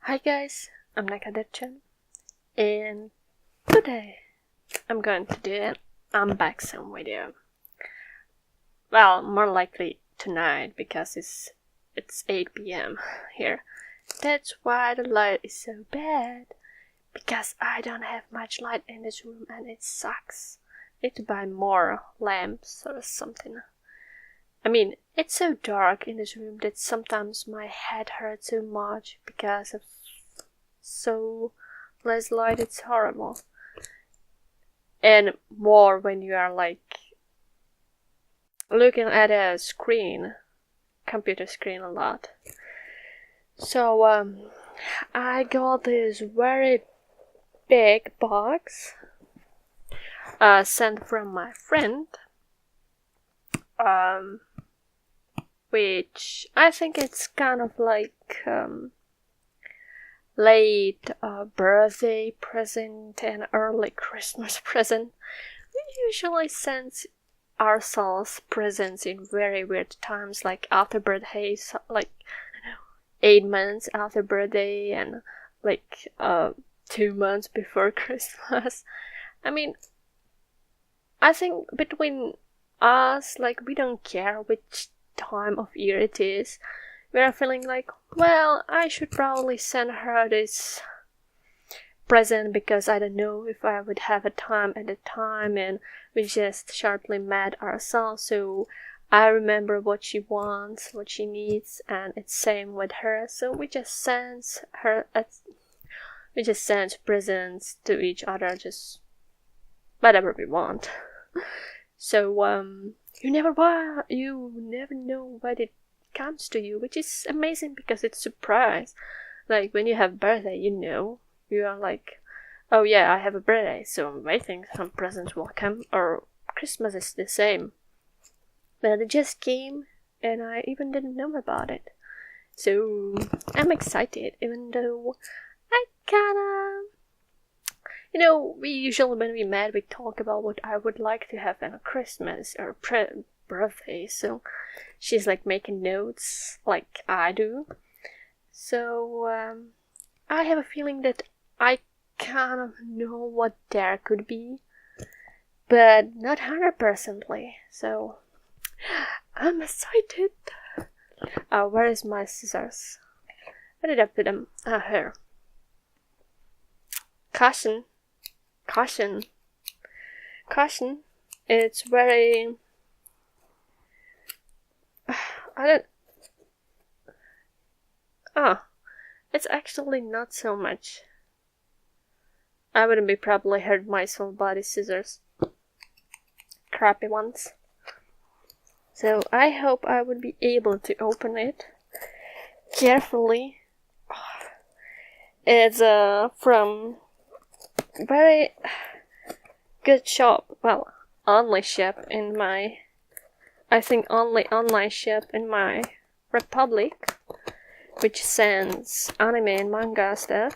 Hi guys, I'm Nagadir-chan, and today I'm going to do an unboxing video. Well, more likely tonight because it's 8 p.m. here. That's why the light is so bad, because I don't have much light in this room and it sucks. Need to buy more lamps or something. I mean, it's so dark in this room that sometimes my head hurts so much because of so less light. It's horrible. And more when you are like looking at a screen, computer screen a lot. So I got this very big box sent from my friend, which I think it's kind of like late birthday present and early Christmas present. We usually send ourselves presents in very weird times, like after birthdays, like 8 months after birthday and like 2 months before Christmas. I mean, I think between us, like, we don't care which time of year it is. We are feeling like, well, I should probably send her this present because I don't know if I would have a time at the time, and we just sharply met ourselves, so I remember what she wants, what she needs, and it's same with her. So we just send presents to each other, just whatever we want. So you never know what it comes to you, which is amazing because it's surprise. Like when you have birthday, you are like, oh yeah, I have a birthday, so I'm waiting some presents will come. Or Christmas is the same, but it just came and I even didn't know about it. So I'm excited, even though I kinda, we usually when we met we talk about what I would like to have on a Christmas or birthday. So she's like making notes like I do. So I have a feeling that I kind of know what there could be, but not 100%. So I'm excited. Where is my scissors? Where did I put them? Here. Caution. It's very... it's actually not so much. I wouldn't be probably hurt myself by the scissors. Crappy ones. So I hope I would be able to open it carefully. It's from very good shop. Well, only shop in my... I think only online shop in my republic, which sends anime and manga stuff.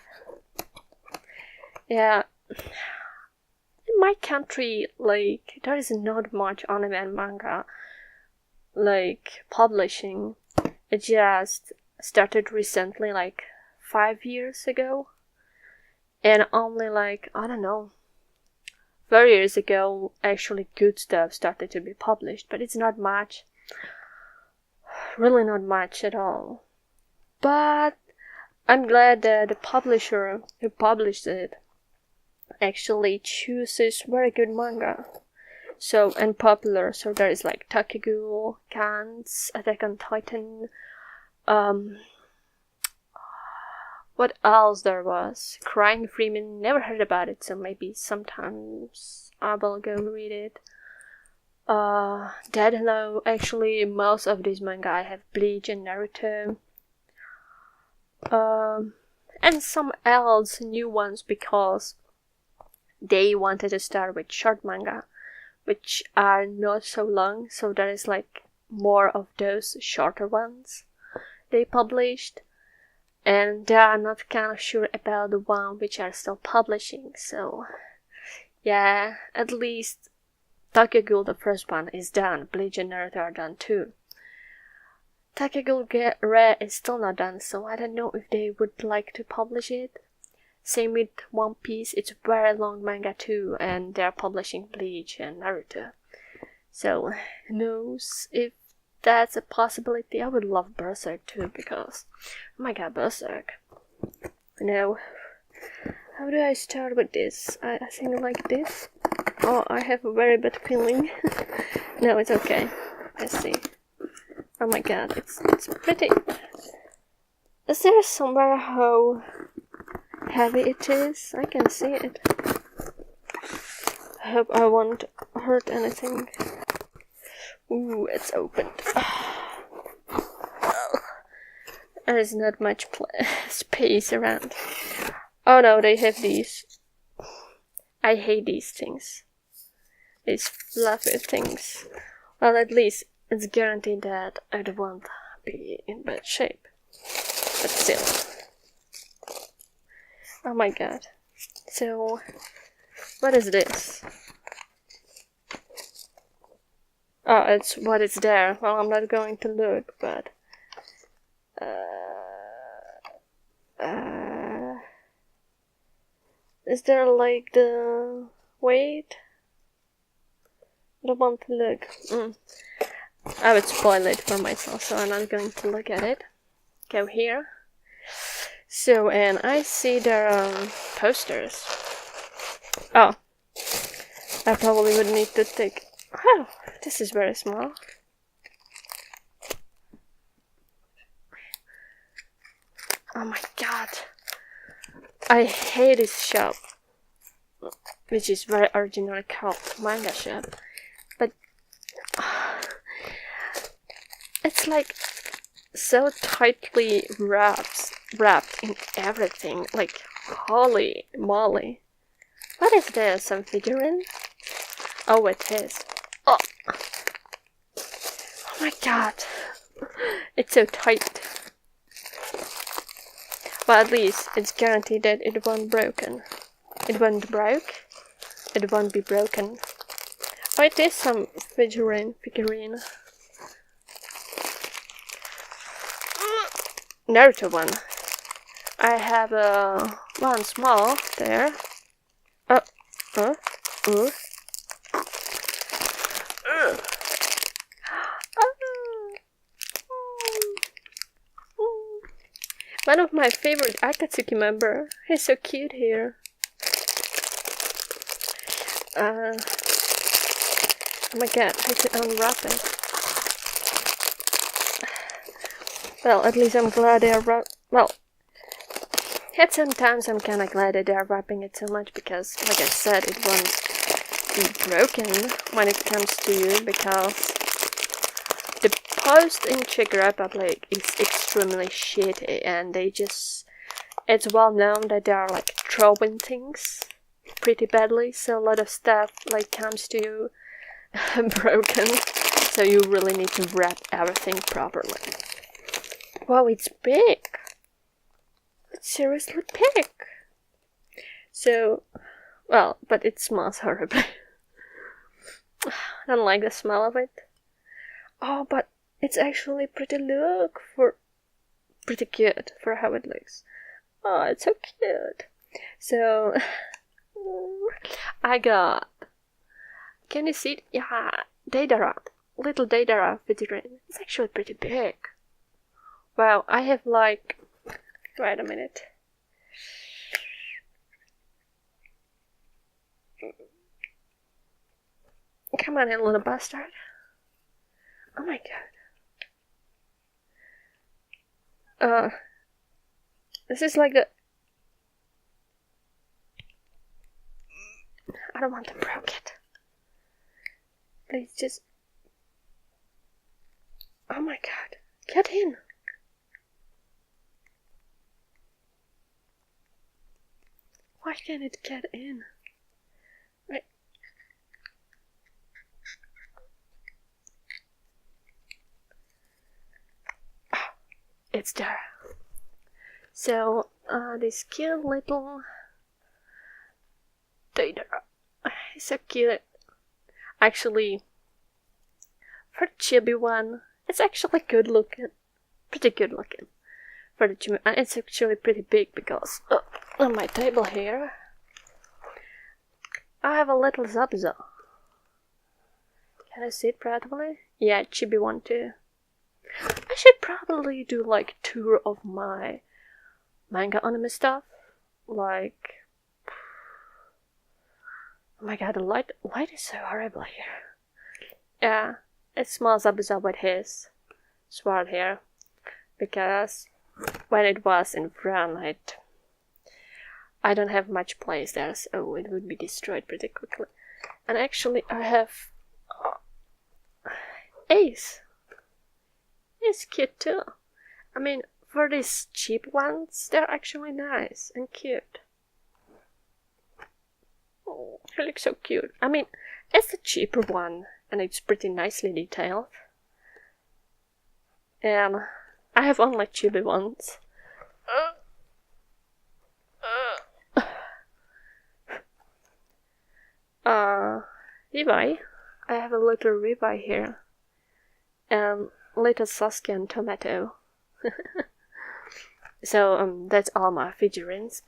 Yeah, in my country, like, there is not much anime and manga, like, publishing. It just started recently, like 5 years ago, and only like, I don't know, 4 years ago actually good stuff started to be published, but it's not much, really not much at all. But I'm glad that the publisher who published it actually chooses very good manga, so, and popular. So there is like Takegul, Gantz, Attack on Titan, what else there was? Crying Freeman, never heard about it, so maybe sometimes I will go read it. Dead Note, actually most of these manga I have Bleach and Naruto. And some else new ones because they wanted to start with short manga, which are not so long, so there is like more of those shorter ones they published, and they are not kind of sure about the one which are still publishing. So yeah, at least Takegul, the first one, is done. Bleach and Naruto are done too. Takegul Rare is still not done, so I don't know if they would like to publish it. Same with One Piece, it's a very long manga too, and they're publishing Bleach and Naruto. So, who knows if that's a possibility. I would love Berserk too, because, oh my god, Berserk. Now, how do I start with this? I think like this. Oh, I have a very bad feeling. No, it's okay. Let's see. Oh my god, it's pretty. Is there somewhere how heavy it is? I can see it. I hope I won't hurt anything. Ooh, it's opened. There is not much space around. Oh no, they have these. I hate these things. These fluffy things. Well, at least it's guaranteed that I won't be in bad shape. But still. Oh my god. So, what is this? Oh, it's what is there. Well, I'm not going to look, but... is there like the... Wait? I don't want to look. I would spoil it for myself, so I'm not going to look at it. Go here. So, and I see there are posters. Oh. I probably would need to take... Oh, this is very small. Oh my god. I hate this shop. Which is very originally called manga shop. But... it's like so tightly wrapped in everything. Like, holy moly. What is this? Some figurine? Oh, it is. Oh. Oh my god. It's so tight. Well, at least it's guaranteed that it won't broken. It won't broke. It won't be broken. Oh, it is some figurine. Naruto one. I have one small there. One of my favorite Akatsuki member. He's so cute here. Oh my god, I should unwrap it. Well, at least I'm glad they are well, at some times I'm kinda glad that they are wrapping it so much because, like I said, it won't be broken when it comes to you because the post in Czech Republic is extremely shitty and they just... It's well known that they are like throwing things pretty badly, so a lot of stuff like comes to you broken, so you really need to wrap everything properly. Wow, it's big! It's seriously big! So, well, but it smells horribly. I don't like the smell of it. Oh, but it's actually pretty cute for how it looks. Oh, it's so cute. So, I got... Can you see it? Yeah, Deidara. Little Deidara figurine. It's actually pretty big. Wow, I have like... Wait a minute. Come on in, little bastard. Oh my god. This is like the... I don't want to break it. Please just... Oh my god. Get in. Why can't it get in? Right. Oh, it's there. So, this cute little Deidara. It's so cute. Actually, for chibi one, it's actually good looking. pretty good looking for the chimpanzee. And it's actually pretty big because on my table here I have a little Zabuza. Can I see it properly? Yeah, chibi one too. I should probably do like tour of my manga anime stuff. Like, oh my god, the light is so horrible here. Yeah, it smells up with his sword here, because when it was in front, I don't have much place there, so it would be destroyed pretty quickly. And actually, I have Ace. It's cute too. I mean, for these cheap ones, they're actually nice and cute. Oh, he looks so cute. I mean, it's the cheaper one, and it's pretty nicely detailed. And I have only chibi ones. Yaaaay. I have a little Yaaaay here. And little Sasuke and Tomato. So, that's all my figurines.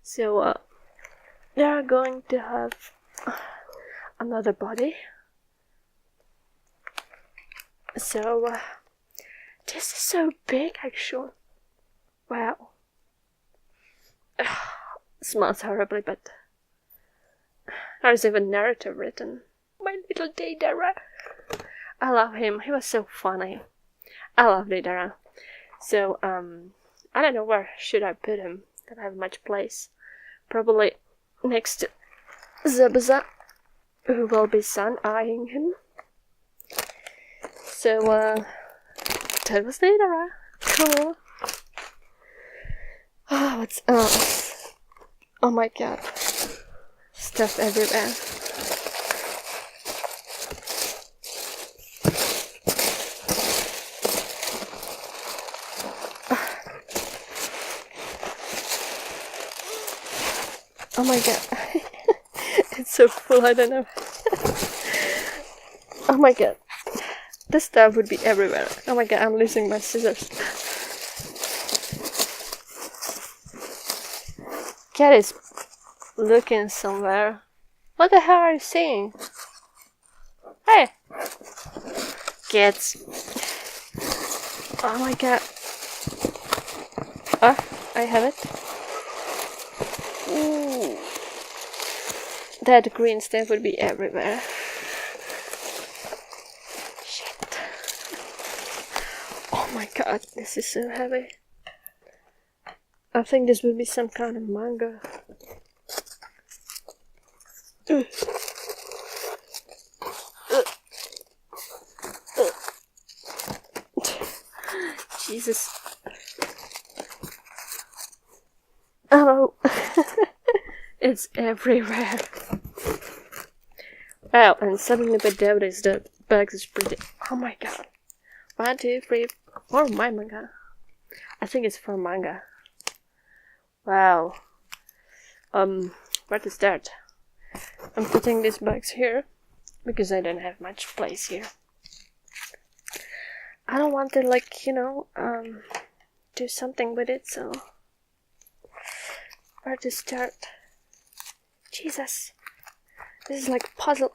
So, they are going to have another body. So, this is so big actually. Wow. Smells horribly, but there's even narrative written. My little Deidara. I love him. He was so funny. I love Deidara. So, I don't know where should I put him. Don't have much place. Probably next to Zabuza, who will be sun-eyeing him. So, that was Deidara. Cool. Oh, what's else? Oh my god. Stuff everywhere. Oh my god. It's so full, I don't know. Oh my god. This stuff would be everywhere. Oh my god, I'm losing my scissors. Cat is looking somewhere. What the hell are you saying? Hey! Cats. Oh my god. Oh, I have it. Ooh. That green stuff would be everywhere. Shit. Oh my god, this is so heavy. I think this would be some kind of manga. Jesus. Oh, it's everywhere. Wow, and suddenly I noticed the box is pretty. Oh my god. 1, 2, 3, 4 my manga. I think it's for manga. Wow. What is that? I'm putting this box here because I don't have much place here. I don't want to, like, you know, do something with it, so where to start? Jesus, this is like a puzzle.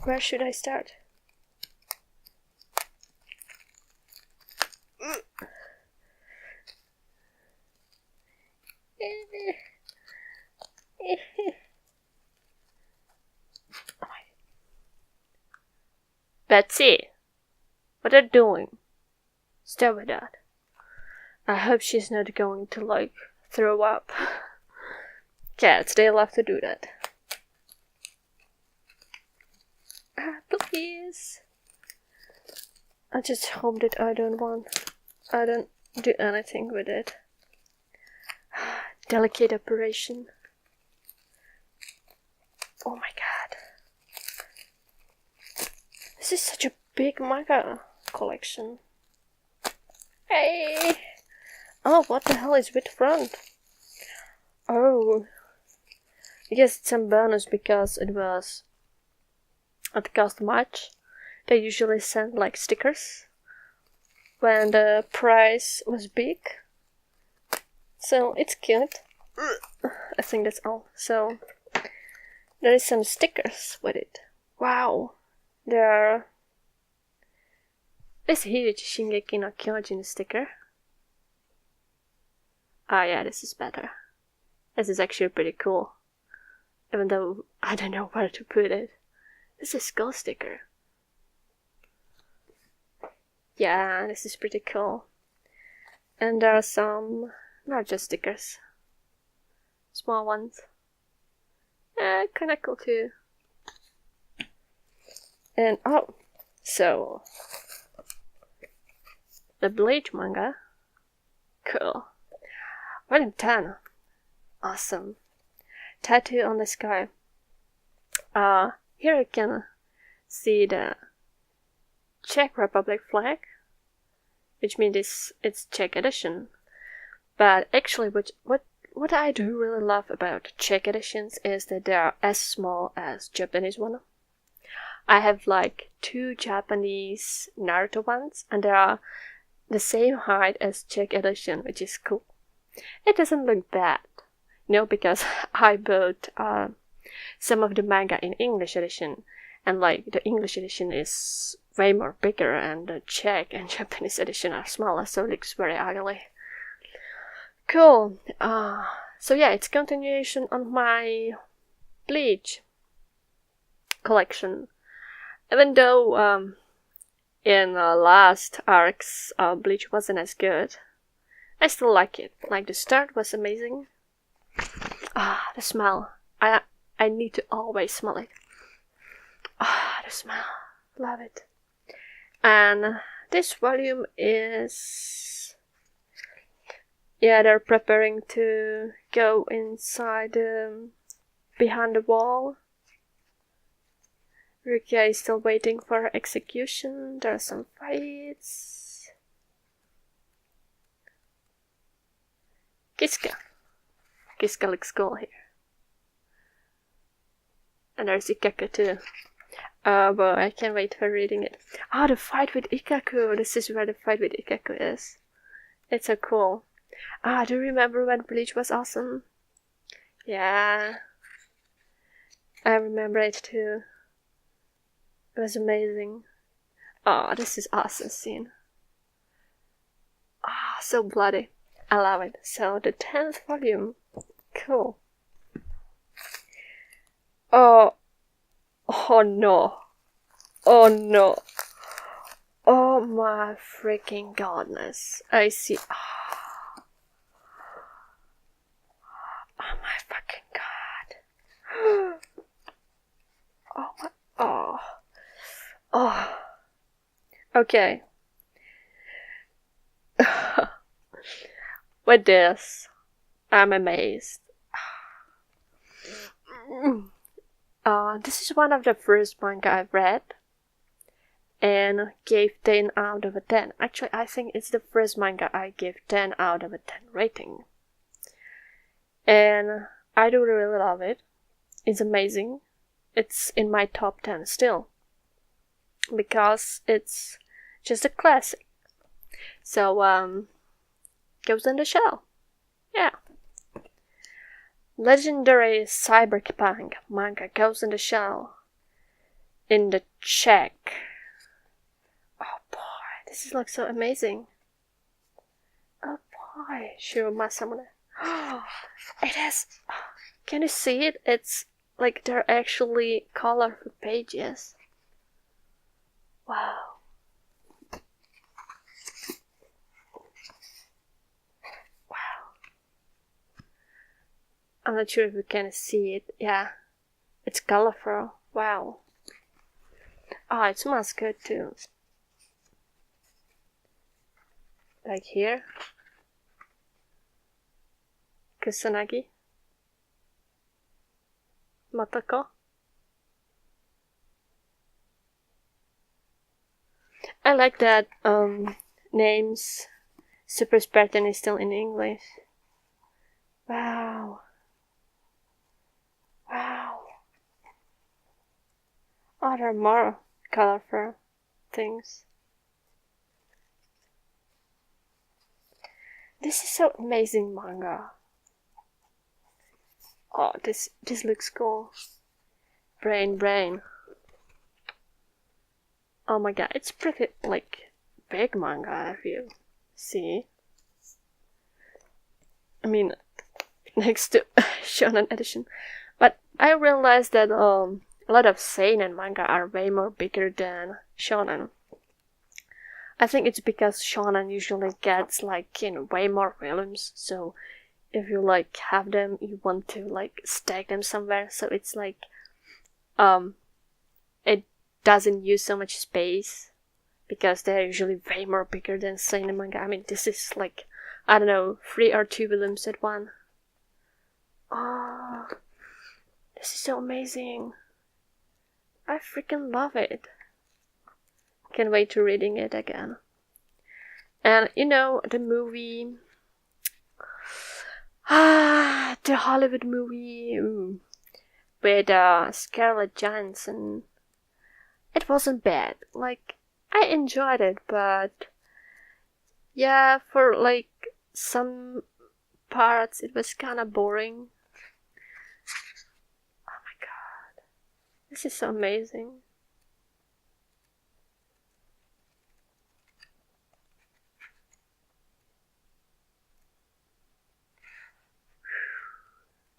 Where should I start? Betsy, what are you doing? Stop with that. I hope she's not going to, like, throw up. Cats, they love to do that. Please. I just hope that I don't do anything with it. Delicate operation. Oh my god. This is such a big manga collection. Hey! Oh, what the hell is with front? Oh. Yes, it's some bonus because it cost much. They usually send like stickers when the price was big. So it's cute. I think that's all. So there is some stickers with it. Wow. There are this huge Shingeki no Kyojin sticker. Ah yeah, this is better. This is actually pretty cool. Even though I don't know where to put it. This is a skull sticker. Yeah, this is pretty cool. And there are some not just stickers. Small ones. Kinda cool too. And oh, so the Bleach manga. Cool. Volume 10. Awesome. Tattoo on the sky. Here you can see the Czech Republic flag, which means it's Czech edition. But actually, what I do really love about Czech editions is that they are as small as Japanese one. I have like 2 Japanese Naruto ones, and they are the same height as Czech edition, which is cool. It doesn't look bad, because I bought some of the manga in English edition, and like the English edition is way more bigger, and the Czech and Japanese edition are smaller, so it looks very ugly. Cool. So yeah, it's continuation on my Bleach collection. Even though in last arcs Bleach wasn't as good, I still like it. Like the start was amazing. The smell. I need to always smell it. The smell. Love it. And this volume is... yeah, they're preparing to go inside behind the wall. Rukia is still waiting for her execution. There are some fights. Kiska. Kiska looks cool here. And there's Ikaku too. But I can't wait for reading it. The fight with Ikaku. This is where the fight with Ikaku is. It's so cool. Do you remember when Bleach was awesome? Yeah. I remember it too. It was amazing. This is awesome scene. So bloody. I love it. So the 10th volume. Cool. Oh no. Oh no. Oh my freaking godness. I see. Oh my fucking god. Oh my. Oh. Okay. With this, I'm amazed. This is one of the first manga I've read and gave 10 out of 10. Actually, I think it's the first manga I gave 10 out of 10 rating. And I do really love it. It's amazing. It's in my top 10 still. Because it's just a classic. So, Ghost in the Shell. Yeah. Legendary cyberpunk manga Ghost in the Shell. In the Czech. Oh boy, this is like so amazing. Oh boy, Shiruma Samune. It is. Can you see it? It's like they're actually colorful pages. Wow. I'm not sure if you can see it. Yeah, it's colorful. Wow. It smells good too. Like here. Kusanagi. Matako. I like that names Super Spartan is still in English. Wow. Oh, there are more colorful things. This is so amazing manga. Oh, this looks cool. Brain. Oh my god, it's pretty like big manga if you see. I mean, next to shonen edition. But I realized that a lot of seinen manga are way more bigger than shonen. I think it's because shonen usually gets like way more volumes, so if you like have them, you want to like stack them somewhere, so it's like it doesn't use so much space because they're usually way more bigger than seinen manga. I mean, this is like, I don't know, 3 or 2 volumes at one. Oh, this is so amazing. I freaking love it. Can't wait to reading it again. And the movie, the Hollywood movie with Scarlett Johansson. It wasn't bad. Like, I enjoyed it, but yeah, for like some parts it was kind of boring. Oh my god, this is so amazing.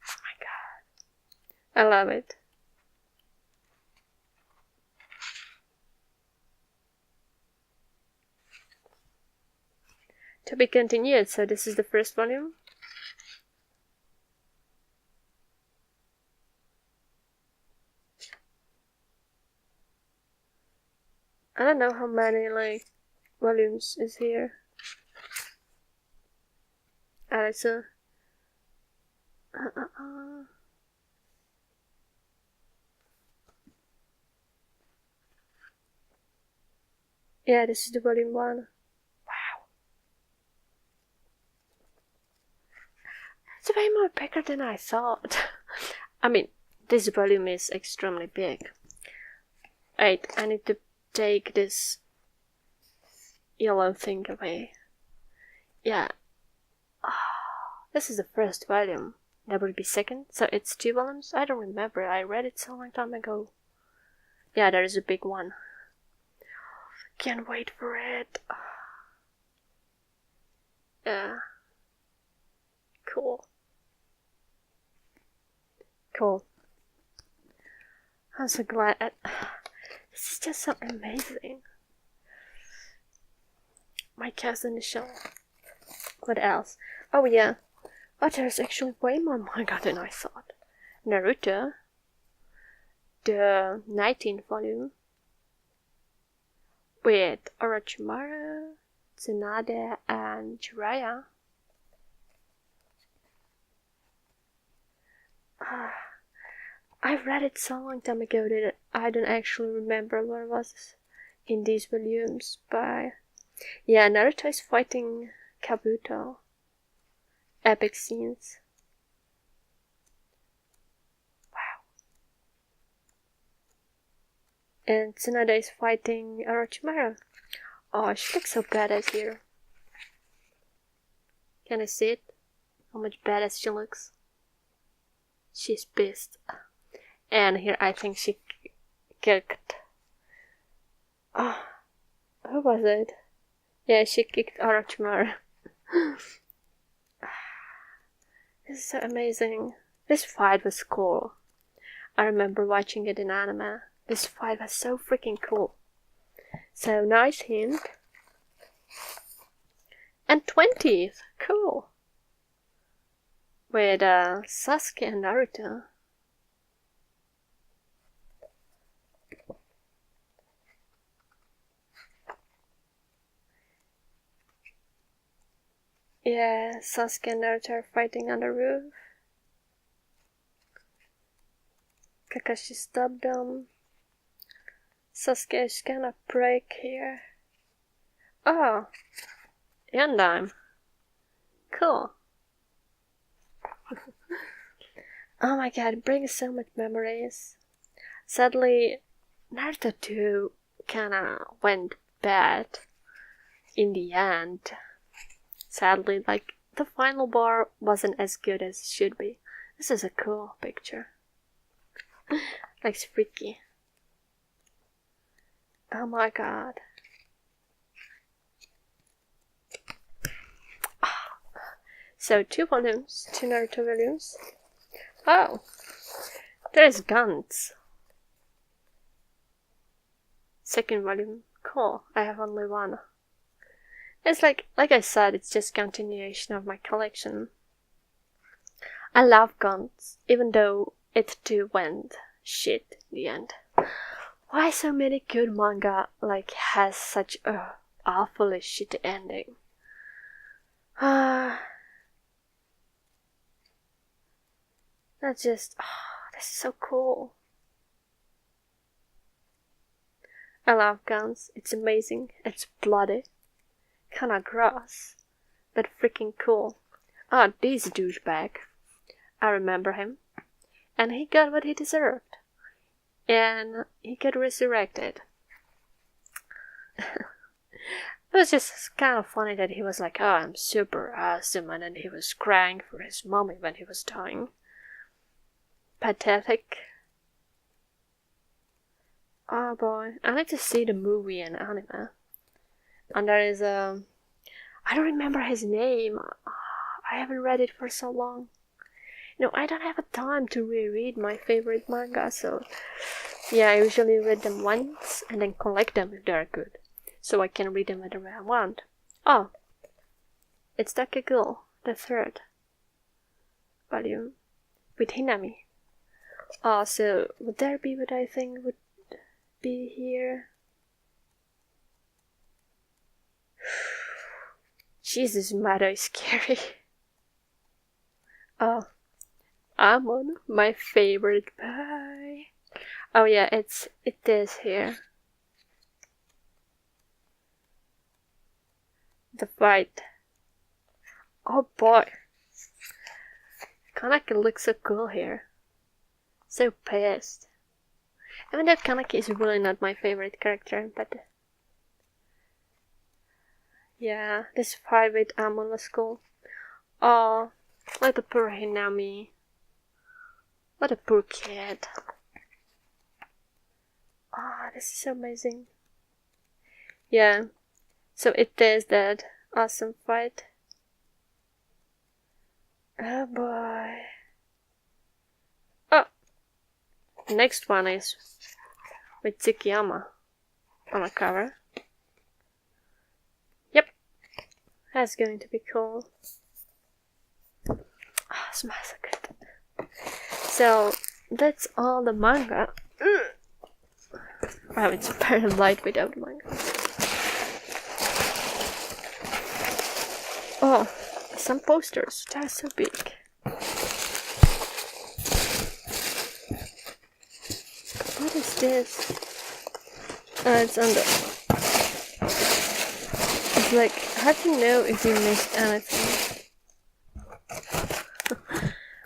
Oh my god, I love it. To be continued, so this is the first volume. I don't know how many like volumes is here. Alexa. Yeah, this is the volume 1. Wow. It's way more bigger than I thought. I mean, this volume is extremely big. Wait, I need to take this yellow thing away. Yeah. This is the first volume. That would be second. So it's 2 volumes? I don't remember. I read it so long time ago. Yeah, there is a big one. Can't wait for it. Yeah. Cool. I'm so glad. This is just so amazing. My cousin is show. What else? Oh yeah. Oh, there's actually way more manga than I thought. Naruto. The 19th volume. With Orochimaru, Tsunade, and Jiraiya. I read it so long time ago that I don't actually remember what was in these volumes, but yeah, Naruto is fighting Kabuto. Epic scenes. Wow. And Tsunade is fighting Orochimaru. Oh, she looks so badass here. Can I see it? How much badass she looks? She's pissed. And here I think she kicked. Oh, who was it? Yeah, she kicked Orochimaru. This is so amazing. This fight was cool. I remember watching it in anime. This fight was so freaking cool. So 19th. And 20th. Cool. With Sasuke and Naruto. Yeah, Sasuke and Naruto are fighting on the roof. Kakashi stopped them. Sasuke is gonna break here. Oh, Yandime. Cool. Oh my god, it brings so much memories. Sadly, Naruto 2 kinda went bad in the end. Sadly, like, the final bar wasn't as good as it should be. This is a cool picture. Like, it's freaky. Oh my god. So, 2 volumes, 2 Naruto volumes. Oh, there's guns. Second volume. Cool, I have only one. It's like I said, it's just continuation of my collection. I love guns, even though it too went shit in the end. Why so many good manga like has such a awfully shitty ending? That's just, this is so cool. I love guns, it's amazing, it's bloody. Kinda gross, but freaking cool. This douchebag. I remember him. And he got what he deserved. And he got resurrected. It was just kind of funny that he was like, oh, I'm super awesome, and then he was crying for his mommy when he was dying. Pathetic. Oh boy, I need to see the movie and anime. And there is I don't remember his name. I haven't read it for so long. You know, I don't have a time to reread my favorite manga, so yeah, I usually read them once and then collect them if they're good, so I can read them whenever I want. Oh, it's Takagul, the 3rd volume, with Hinami. Oh, so would there be what I think would be here? Jesus, Mado is scary. Oh, Amon, my favorite pie. Oh yeah, it is here. The fight. Oh boy. Kaneki looks so cool here. So pissed. Even though Kaneki is really not my favorite character, but yeah, this fight with Amon was cool. Oh, like the poor Hinami. What a poor kid. Ah, this is so amazing. Yeah, so it is that awesome fight. Oh boy. Oh, the next one is with Tsukiyama on the cover. Yep, that's going to be cool. Ah, smells so good. So that's all the manga. Wow, it's very light without manga. Oh, some posters. They're so big. What is this? It's under. It's like, how do you know if you missed anything?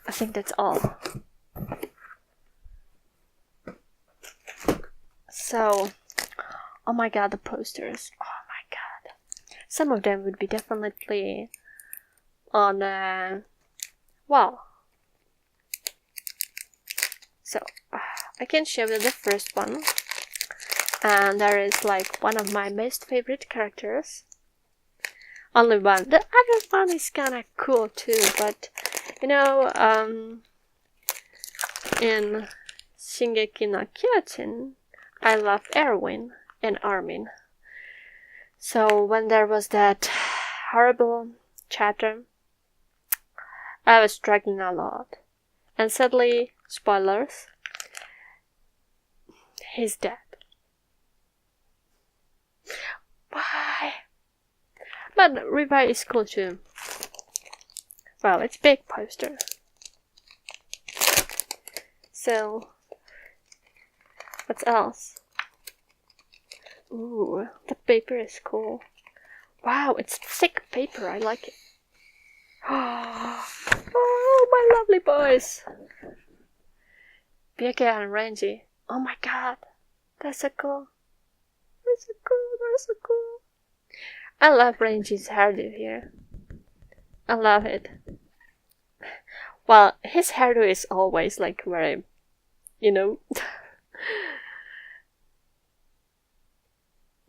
I think that's all. So, oh my god, the posters. Oh my god. Some of them would be definitely on the wall. So, I can show you the first one. And there is like one of my most favorite characters. Only one. The other one is kinda cool too, but you know, in Shingeki no Kyojin, I love Erwin and Armin. So when there was that horrible chapter, I was struggling a lot. And sadly, spoilers, he's dead. Why? But Revive is cool too. Well, it's big poster. So, what else? Ooh, the paper is cool. Wow, it's thick paper, I like it. Oh, my lovely boys! Bieke and Renji. Oh my god. That's so cool. That's so cool. That's so cool. I love Rangy's hairdo here. I love it. Well, his hairdo is always like very, you know,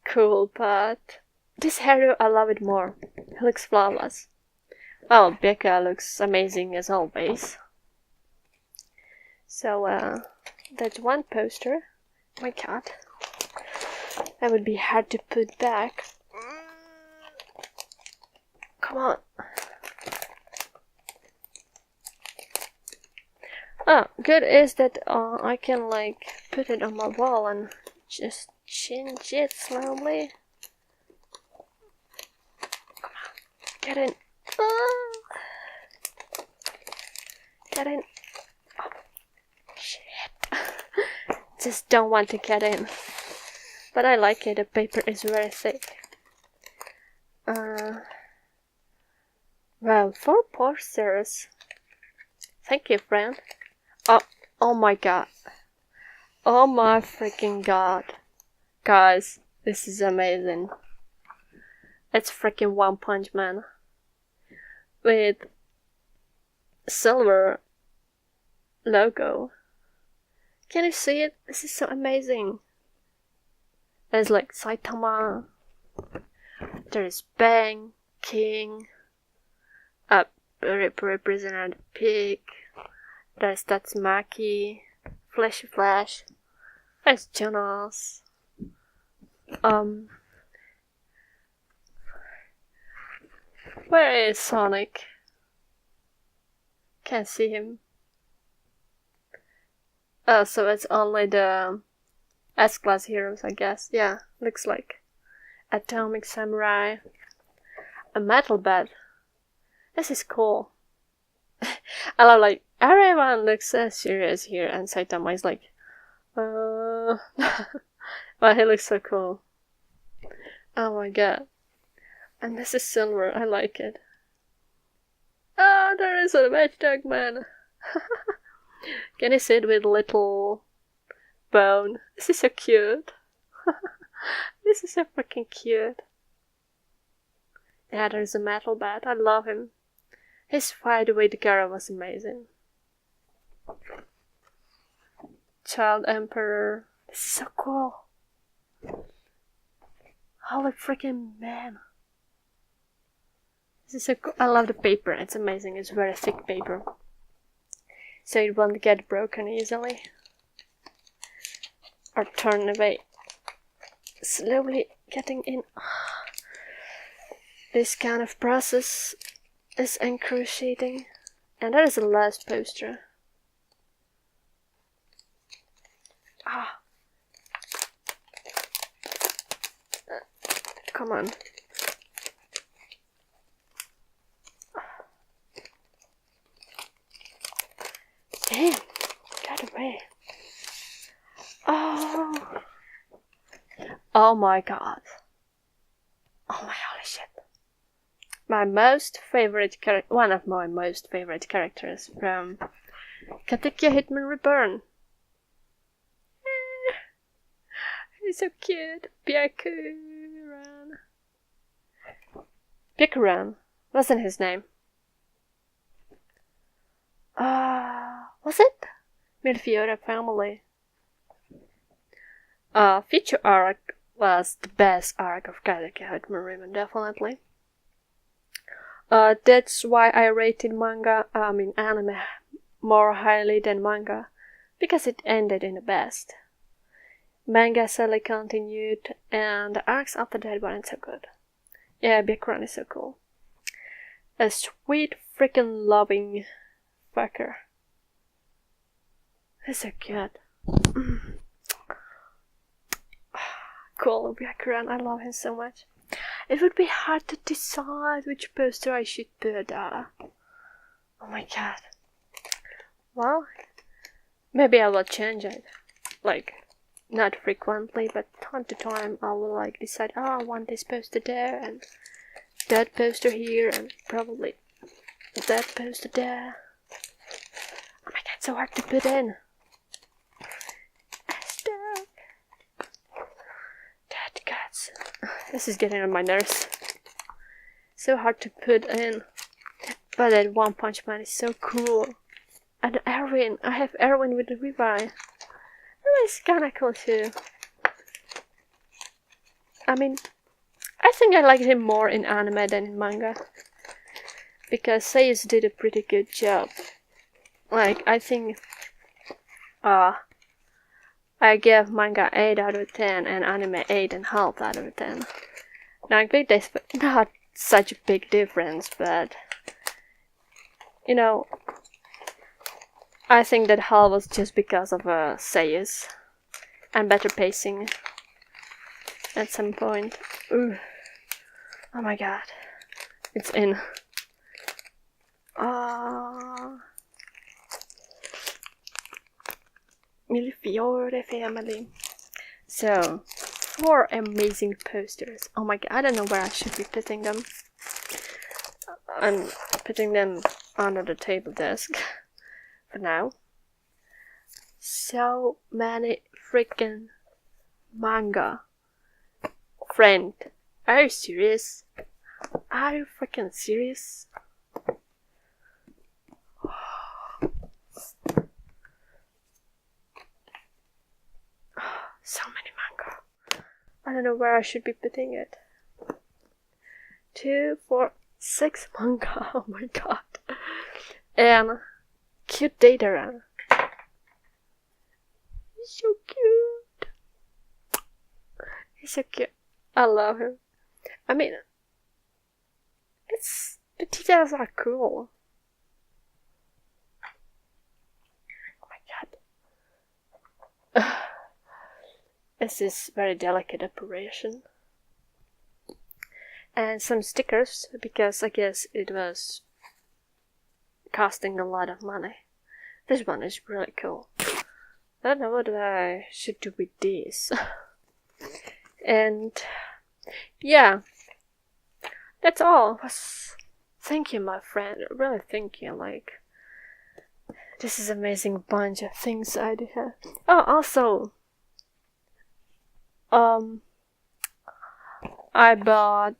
cool, but this hairdo I love it more. It looks flawless. Oh, Becca looks amazing as always. So, that's one poster. Oh my god. That would be hard to put back. Come on. Oh, good is that I can like put it on my wall and just change it slowly. Come on, get in. Get in. Oh, shit. Just don't want to get in. But I like it, the paper is very thick. Well, 4 posters. Thank you, friend. Oh my god. Oh my freaking god. Guys, this is amazing. It's freaking One Punch Man. With silver logo. Can you see it? This is so amazing. There's like Saitama. There's Bang, King. Representative Pig. There's Tatsumaki. Flash. There's Jonas. Where is Sonic? Can't see him. Oh, so it's only the S-class heroes, I guess. Yeah, looks like. Atomic Samurai. A metal bed. This is cool. I love like everyone looks so serious here, and Saitama is like, well, he looks so cool. Oh my god. And this is silver, I like it. Oh, there is a Matchdog Man. Can you see it with little bone? This is so cute. This is so freaking cute. Yeah, there's a metal bat. I love him. His fight with Gara was amazing. Child Emperor. This is so cool. Holy freaking man. This is so cool. I love the paper. It's amazing. It's very thick paper. So it won't get broken easily. Or turn away. Slowly getting in. This kind of process is excruciating. And that is the last poster. Come on. Damn, get away. Oh my god. Oh my holy shit. My most favorite character, one of my most favorite characters from Katekyo Hitman Reborn. He's so cute. Byakuran. Wasn't his name? Was it? Milfiora family. Feature arc was the best arc of Katekyo Hitman Reborn, definitely. That's why I rated anime more highly than manga, because it ended in the best. Manga sadly continued, and the arcs after that weren't so good. Yeah, Byakuran is so cool. A sweet freaking loving fucker. He's so cute. Cool, Byakuran, I love him so much. It would be hard to decide which poster I should put. Oh my god. Well, maybe I will change it. Like, not frequently, but time to time I will like decide, I want this poster there, and that poster here, and probably that poster there. Oh my god, so hard to put in. Stop. This is getting on my nerves. So hard to put in. But that One Punch Man is so cool. And Erwin. I have Erwin with the Revive. It's kinda cool too. I mean, I think I liked him more in anime than in manga. Because Seius did a pretty good job. Like, I think I gave manga 8 out of 10 and anime 8.5 out of 10. Now, I think there's not such a big difference, but you know, I think that half was just because of Seius and better pacing at some point. Ooh. Oh my god. It's in. Millefiore family. So, 4 amazing posters. Oh my god, I don't know where I should be putting them. I'm putting them under the table desk for now. So many freaking manga. Friend, are you serious? Are you freaking serious? So many manga. I don't know where I should be putting it. 2, 4, 6 manga. Oh my god. And cute Dataran. He's so cute. He's so cute. I love him. I mean, the details are cool. Oh my god. This is very delicate operation. And some stickers, because I guess it was costing a lot of money. This one is really cool. I don't know what I should do with these. And yeah, that's all. Thank you, my friend. Really, thank you. Like, this is amazing bunch of things I do have. Oh, also, I bought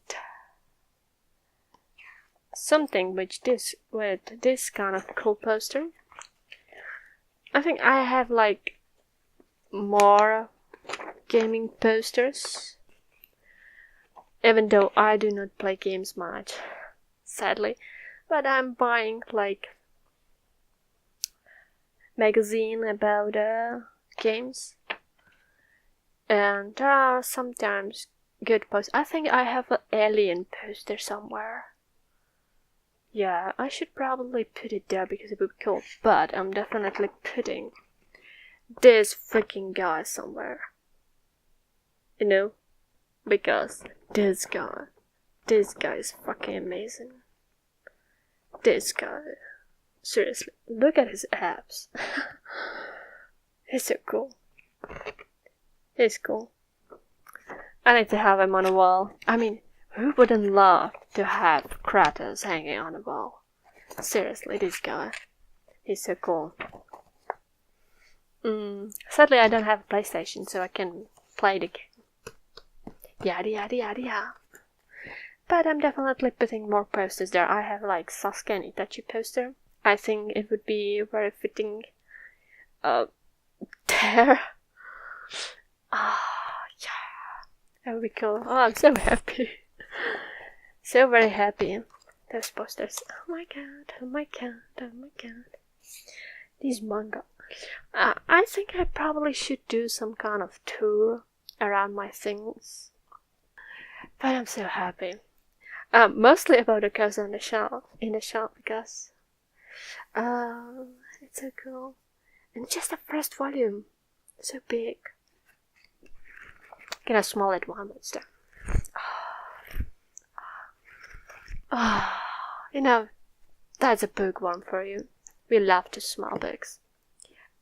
something with this kind of cool poster. I think I have like more gaming posters, even though I do not play games much, sadly. But I'm buying like magazine about games, and there are sometimes good posters. I think I have an alien poster somewhere. Yeah, I should probably put it there because it would be cool, but I'm definitely putting this freaking guy somewhere. You know? Because this guy is fucking amazing. This guy. Seriously, look at his abs. He's so cool. He's cool. I need to have him on a wall. I mean, who wouldn't love to have Kratos hanging on a wall? Seriously, this guy. He's so cool. Sadly, I don't have a PlayStation, so I can play the game. Yada yada yada yada. But I'm definitely putting more posters there. I have like Sasuke and Itachi poster. I think it would be very fitting there. Yeah. That would be cool. Oh, I'm so happy. So very happy. Those posters. Oh my god, oh my god, oh my god. These manga. I think I probably should do some kind of tour around my things. But I'm so happy. Mostly about the cars on the shelf, because it's so cool. And just the first volume, so big. Get a small at one, but still. You know, that's a bookworm for you. We love to small books.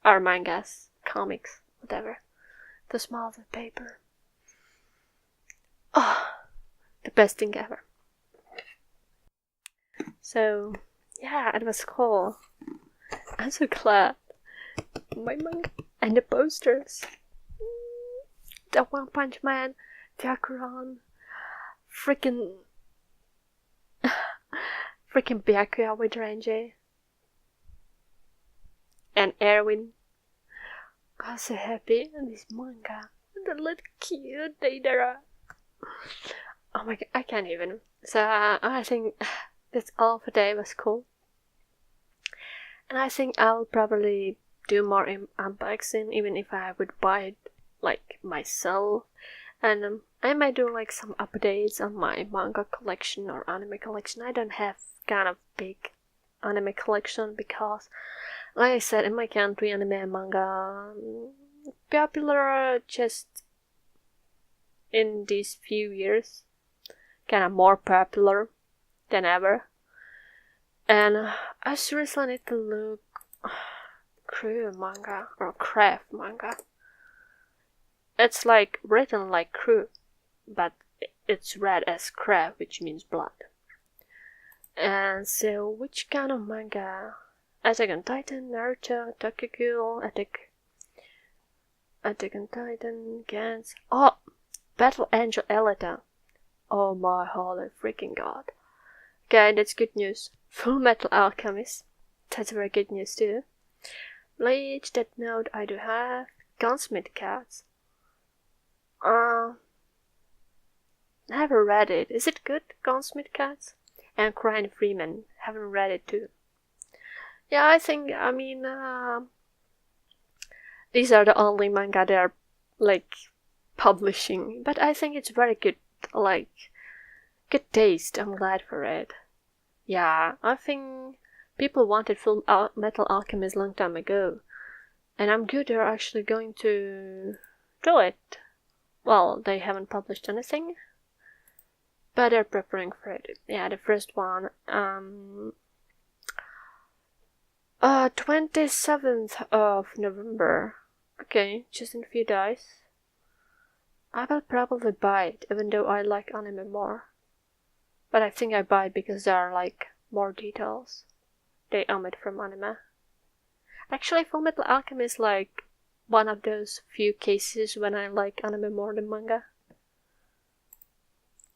Or mangas, comics, whatever. The small the paper. The best thing ever. So, yeah, it was cool. I'm so glad. My manga and the posters. The One Punch Man, Jakuran, freaking Byakuya with Renji and Erwin. I was so happy in this manga. The little cute Deidara. Oh my god, I can't even. So I think that's all for today. It was cool. And I think I'll probably do more unboxing, even if I would buy it like myself. And I might do like some updates on my manga collection or anime collection. I don't have kind of big anime collection because, like I said, in my country, anime and manga popular just in these few years, kind of more popular than ever. And I seriously need to look crew manga or craft manga. It's like written like crew, but it's read as craft, which means blood. And so, which kind of manga? Attack on Titan, Naruto, Tokyo Ghoul, Attack on Titan, Gans. Oh, Battle Angel Alita. Oh my holy freaking god. Okay, that's good news. Full Metal Alchemist. That's very good news too. Bleach, Death Note, I do have. Gunsmith Cats. Never read it. Is it good, Gunsmith Cats? And Crying Freeman. Haven't read it too. Yeah, I mean, these are the only manga they are, like, publishing. But I think it's very good, like, good taste. I'm glad for it. Yeah, I think people wanted Full Metal Alchemist long time ago. And I'm good they're actually going to do it. Well, they haven't published anything, but they're preparing for it. Yeah, the first one, 27th of November. Okay, just in a few days. I will probably buy it, even though I like anime more. But I think I buy it because there are like more details. They omit from anime. Actually, Fullmetal Alchemist is like one of those few cases when I like anime more than manga.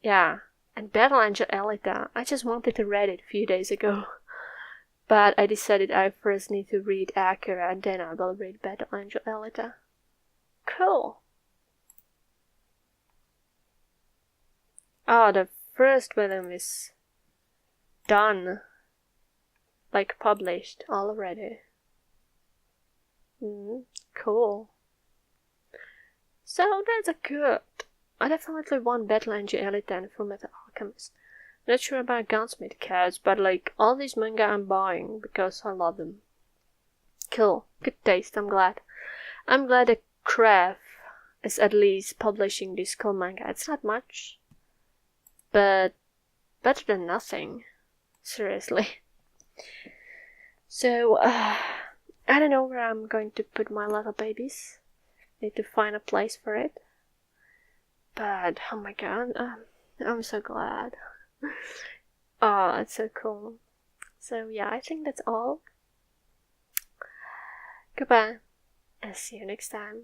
Yeah, and Battle Angel Alita. I just wanted to read it a few days ago. But I decided I first need to read Akira and then I will read Battle Angel Alita. Cool. Oh, the first volume is done. Like published already. Cool. So that's a good. I definitely want Battle Angel Alita and Fullmetal Alchemist. Not sure about Gunsmith Cats, but like all these manga I'm buying because I love them. Cool. Good taste, I'm glad. I'm glad that Craft is at least publishing this cool manga. It's not much, but better than nothing. Seriously. So, I don't know where I'm going to put my little babies. Need to find a place for it. But, oh my god, I'm so glad. Oh, it's so cool. So yeah, I think that's all. Goodbye, and see you next time.